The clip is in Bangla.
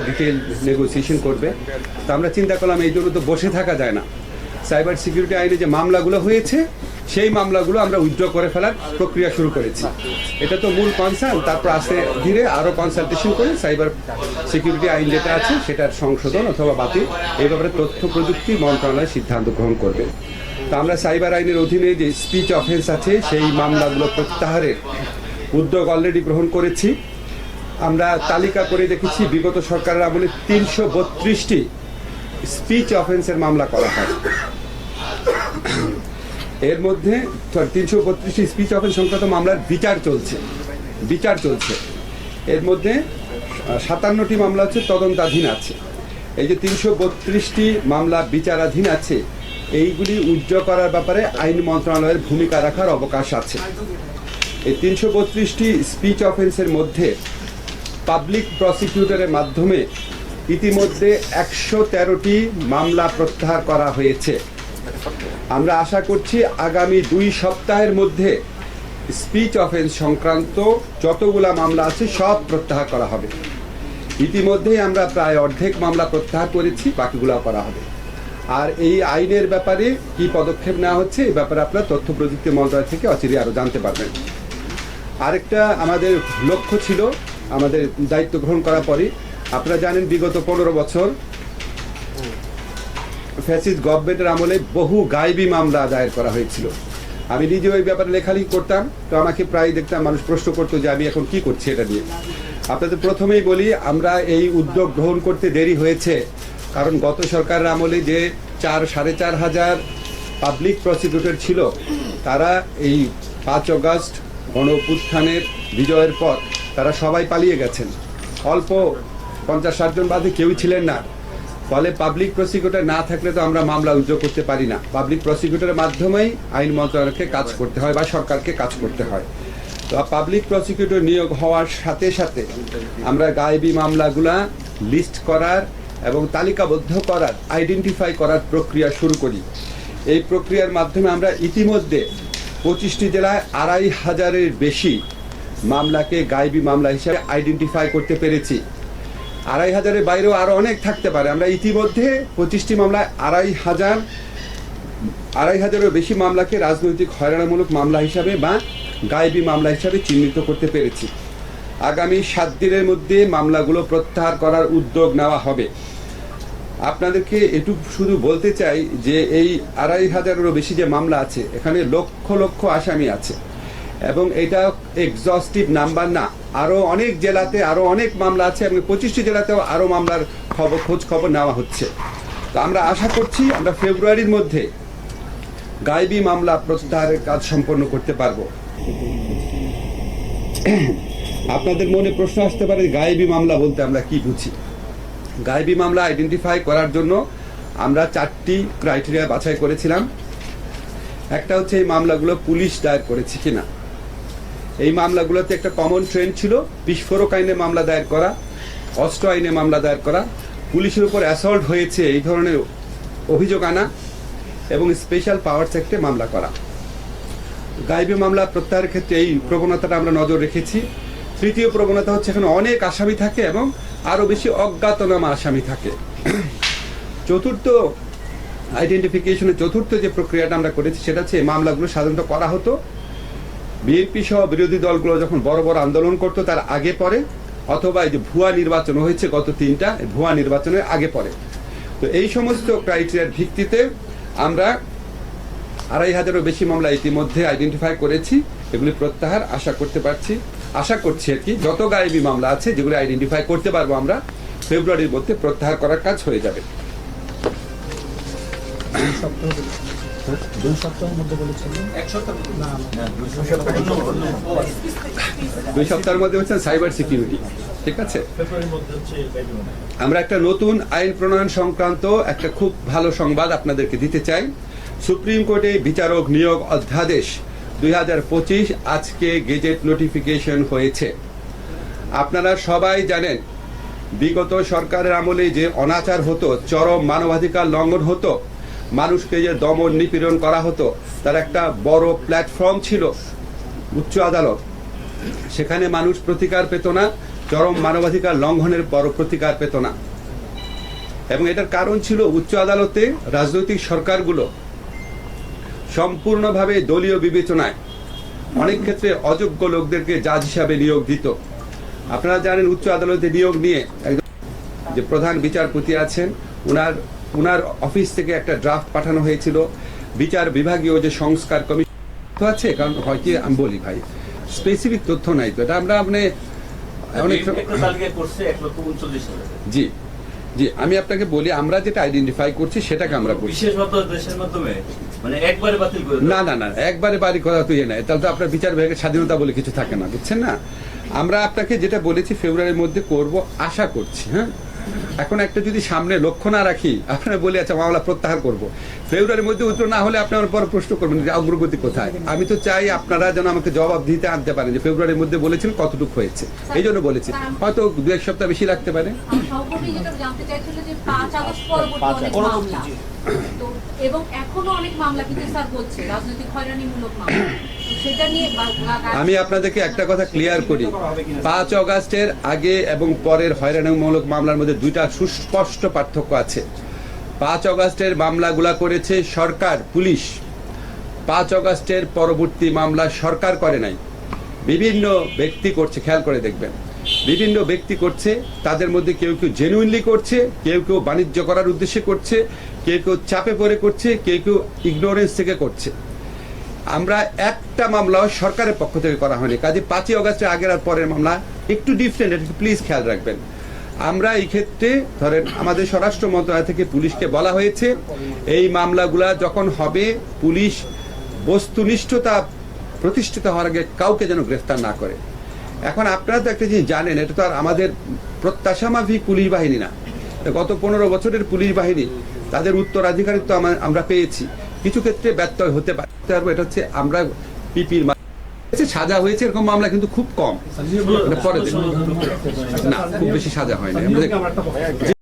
ডিটেল নেগোসিয়েশন করবে। তো আমরা চিন্তা করলাম এই জন্য তো বসে থাকা যায় না, সাইবার সিকিউরিটি আইনে যে মামলাগুলো হয়েছে সেই মামলাগুলো আমরা উইথড্র করে ফেলার প্রক্রিয়া শুরু করেছি। এটা তো মূল কনসার্ন, তারপর আস্তে ধীরে আরও কনসালটেশন করে সাইবার সিকিউরিটি আইন যেটা আছে সেটার সংশোধন অথবা বাতিল এই ব্যাপারে তথ্য প্রযুক্তি মন্ত্রণালয় সিদ্ধান্ত গ্রহণ করবে। তো আমরা সাইবার আইনের অধীনে যে স্পিচ অফেন্স আছে সেই মামলাগুলো প্রত্যাহারের উদ্যোগ অলরেডি গ্রহণ করেছি। আমরা তালিকা করে দেখেছি বিগত সরকারের আমলে 332টি স্পিচ অফেন্সের মামলা করা হয়। এর মধ্যে 332টি স্পিচ অফেন্স সংক্রান্ত মামলার বিচার চলছে। এর মধ্যে 57টি মামলা হচ্ছে তদন্তাধীন আছে। এই যে 332টি মামলা বিচারাধীন আছে, এইগুলি উইথড্র করার ব্যাপারে আইন মন্ত্রণালয়ের ভূমিকা রাখার অবকাশ আছে। এই 332টি স্পিচ অফেন্সের মধ্যে পাবলিক প্রসিকিউটরের মাধ্যমে ইতিমধ্যে 113টি মামলা প্রত্যাহার করা হয়েছে। আমরা আশা করছি আগামী 2 সপ্তাহের মধ্যে স্পিচ অফেন্স সংক্রান্ত যতগুলা মামলা আছে সব প্রত্যাহার করা হবে। ইতিমধ্যেই আমরা প্রায় অর্ধেক মামলা প্রত্যাহার করেছি, বাকিগুলো করা হবে। আর এই আইনের ব্যাপারে কি পদক্ষেপ নেওয়া হচ্ছে এই ব্যাপারে আপনারা তথ্য প্রযুক্তি মন্ত্রণালয় থেকে অচিরেই আরও জানতে পারবেন। আরেকটা আমাদের লক্ষ্য ছিল আমাদের দায়িত্ব গ্রহণ করার পরই, আপনারা জানেন বিগত 15 বছর ফ্যাসিস্ট গভর্নমেন্টের আমলে বহু গায়েবী মামলা দায়ের করা হয়েছিল। আমি নিজেও এই ব্যাপারে লেখালেখি করতাম, তো আমাকে প্রায় দেখতাম মানুষ প্রশ্ন করতো যে আমি এখন কি করছি এটা নিয়ে। আপনাদের প্রথমেই বলি, আমরা এই উদ্যোগ গ্রহণ করতে দেরি হয়েছে কারণ গত সরকারের আমলে যে 4-4.5 হাজার পাবলিক প্রসিকিউটর ছিল তারা এই 5 আগস্ট গণ অভ্যুত্থানের বিজয়ের পর তারা সবাই পালিয়ে গেছেন। অল্প 50-60 জন বাদে কেউই ছিলেন না। ফলে পাবলিক প্রসিকিউটর না থাকলে তো আমরা মামলা উদ্যোগ করতে পারি না। পাবলিক প্রসিকিউটরের মাধ্যমেই আইন মন্ত্রণালয়কে কাজ করতে হয় বা সরকারকে কাজ করতে হয়। তো পাবলিক প্রসিকিউটর নিয়োগ হওয়ার সাথে সাথে আমরা গায়েবী মামলাগুলা লিস্ট করার এবং তালিকাবদ্ধ করার, আইডেন্টিফাই করার প্রক্রিয়া শুরু করি। এই প্রক্রিয়ার মাধ্যমে আমরা ইতিমধ্যে 25টি জেলায় 2500-এর বেশি মামলাকে গায়েবী মামলা হিসেবে আইডেন্টিফাই করতে পেরেছি। 2500-এর বাইরেও আরও অনেক থাকতে পারে। আমরা ইতিমধ্যে 25টি মামলায় 2500-এরও বেশি মামলাকে রাজনৈতিক হয়রানিমূলক মামলা হিসাবে বা গায়েবী মামলা হিসাবে চিহ্নিত করতে পেরেছি। আগামী 7 দিনের মধ্যে মামলাগুলো প্রত্যাহার করার উদ্যোগ নেওয়া হবে। আপনাদেরকে এটুকু শুধু বলতে চাই যে এই 2500-এরও বেশি যে মামলা আছে এখানে লক্ষ লক্ষ আসামি আছে এবং এটা এক্সস্টিভ নাম্বার না। আরও অনেক জেলাতে আরও অনেক মামলা আছে এবং 25টি জেলাতেও আরও মামলার খোঁজ খবর নেওয়া হচ্ছে। তো আমরা আশা করছি আমরা ফেব্রুয়ারির মধ্যে গায়েবী মামলা প্রত্যাহারের কাজ সম্পন্ন করতে পারবো। আপনাদের মনে প্রশ্ন আসতে পারে গায়েবী মামলা বলতে আমরা কি বুঝি। গায়েবী মামলা আইডেন্টিফাই করার জন্য আমরা 4টি ক্রাইটেরিয়া বাছাই করেছিলাম। একটা হচ্ছে এই মামলাগুলো পুলিশ দায়ের করেছে কিনা। এই মামলাগুলোতে একটা কমন ট্রেন্ড ছিল বিস্ফোরক আইনে মামলা দায়ের করা, অস্ত্র আইনে মামলা দায়ের করা, পুলিশের উপর অ্যাসল্ট হয়েছে এই ধরনের অভিযোগ আনা এবং স্পেশাল পাওয়ারস অ্যাক্টে মামলা করা। গায়েবী মামলা প্রত্যাহারের ক্ষেত্রে এই প্রবণতাটা আমরা নজর রেখেছি। তৃতীয় প্রবণতা হচ্ছে এখানে অনেক আসামি থাকে এবং আরও বেশি অজ্ঞাতনামা আসামি থাকে। চতুর্থ আইডেন্টিফিকেশনের চতুর্থ যে প্রক্রিয়াটা আমরা করেছি সেটা হচ্ছে এই মামলাগুলো সাধারণত করা হতো বিএনপি সহ বিরোধী দলগুলো যখন বড় বড় আন্দোলন করতো তার আগে পরে, অথবা এই যে ভুয়া নির্বাচন হয়েছে গত 3টা ভুয়া নির্বাচনের আগে পরে। তো এই সমস্ত ক্রাইটেরিয়ার ভিত্তিতে আমরা 2500-এরও বেশি মামলা ইতিমধ্যে আইডেন্টিফাই করেছি। এগুলি প্রত্যাহার আশা করছি আর কি। যত গায়েবী মামলা আছে যেগুলো আইডেন্টিফাই করতে পারবো আমরা ফেব্রুয়ারির মধ্যে প্রত্যাহার করার কাজ হয়ে যাবে। 2 সপ্তাহের মধ্যে বলেছিলেন 1 সপ্তাহ না 2 সপ্তাহের মধ্যে হচ্ছে সাইবার সিকিউরিটি। ঠিক আছে, আমরা একটা নতুন আইন প্রণয়ন সংক্রান্ত একটা খুব ভালো সংবাদ আপনাদেরকে দিতে চাই। সুপ্রিম কোর্টে বিচারক নিয়োগ অধ্যাদেশ 2025 আজকে গেজেট নোটিফিকেশন হয়েছে। আপনারা সবাই জানেন বিগত সরকারের আমলে যে অনাচার হতো, চরম মানবাধিকার লঙ্ঘন হতো, মানুষকে যে দমন নিপীড়ন করা হতো, তার একটা বড় প্ল্যাটফর্ম ছিল উচ্চ আদালত। সেখানে মানুষ প্রতিকার পেত না, চরম মানবাধিকার লঙ্ঘনের পর প্রতিকার পেত না। এবং এটার কারণ ছিল উচ্চ আদালতে রাজনৈতিক সরকারগুলো সম্পূর্ণভাবে দলীয় বিবেচনায় অনেক ক্ষেত্রে অযোগ্য লোকদেরকে জাজ হিসাবে নিয়োগ দিত। আপনারা জানেন উচ্চ আদালতে নিয়োগ নিয়ে একজন যে প্রধান বিচারপতি আছেন উনার অফিস থেকে একটা ড্রাফট পাঠানো হয়েছিল। বিচার বিভাগীয় যে সংস্কার কমিশন আছে, কারণ হয়তো আমি বলি ভাই স্পেসিফিক তথ্য নাই তো, এটা আমরা অনেক জি জি আমি আপনাকে বলি আমরা যেটা আইডেন্টিফাই করছি সেটাকে আমরা না না না একবারে বাড়ি করা তো ইয়ে নাই, তাহলে তো আপনার বিচার বিভাগের স্বাধীনতা বলে কিছু থাকে না, বুঝছেন না। আমরা আপনাকে যেটা বলেছি ফেব্রুয়ারির মধ্যে করব আশা করছি। হ্যাঁ, এখন একটা যদি সামনে লক্ষ্য না রাখি, আপনারা বলে আচ্ছা মামলা প্রত্যাহার করব, ফেব্রুয়ারির মধ্যে উত্তর না হলে আপনি আমার পর প্রশ্ন করবেন যে অগ্রগতি কোথায়। আমি তো চাই আপনারা যেন আমাকে জবাব দিতে আনতে পারেন যে ফেব্রুয়ারির মধ্যে বলেছেন কতটুকু হয়েছে, এই জন্য বলেছি। হয়তো 2-1 সপ্তাহ বেশি লাগতে পারে। এবং এখনো অনেক মামলা কিন্তু স্যার হচ্ছে রাজনৈতিক হয়রানিমূলক মামলা, সেটা নিয়ে আমি আপনাদেরকে একটা কথা ক্লিয়ার করি, 5 অগাস্টের আগে এবং পরের হয়রানিমূলক মামলার মধ্যে দুইটা সুস্পষ্ট পার্থক্য আছে। 5 অগাস্টের মামলাগুলা করেছে সরকার, পুলিশ। 5 অগাস্টের পরবর্তী মামলা সরকার করে নাই, বিভিন্ন ব্যক্তি করছে। খেয়াল করে দেখবেন বিভিন্ন ব্যক্তি করছে, তাদের মধ্যে কেউ কেউ জেনুইনলি করছে, কেউ কেউ বাণিজ্য করার উদ্দেশ্যে করছে, কেউ কেউ চাপে পড়ে করছে, কেউ কেউ ইগনোরেন্স থেকে করছে। আমরা একটা মামলাও সরকারের পক্ষ থেকে করা হয়নি। কাজে 5 অগাস্টের আগের আর পরের মামলা একটু ডিফারেন্ট, একটু প্লিজ খেয়াল রাখবেন। আমরা এই ক্ষেত্রে ধরেন আমাদের স্বরাষ্ট্র মন্ত্রণালয় থেকে পুলিশকে বলা হয়েছে এই মামলাগুলা যখন হবে পুলিশ বস্তুনিষ্ঠতা প্রতিষ্ঠিত হওয়ার আগে কাউকে যেন গ্রেফতার না করে। এখন আপনারা তো একটা জিনিস জানেন, এটা তো আর আমাদের প্রত্যাশা মাফিক পুলিশ বাহিনী না, গত 15 বছরের পুলিশ বাহিনী তাদের উত্তরাধিকারিত্ব আমরা পেয়েছি। কিছু ক্ষেত্রে ব্যত্যয় হতে পারে, এটা হচ্ছে আমরা পিপির সাজা হয়েছে এরকম মামলা কিন্তু খুব কম, পরে না খুব বেশি সাজা হয়নি।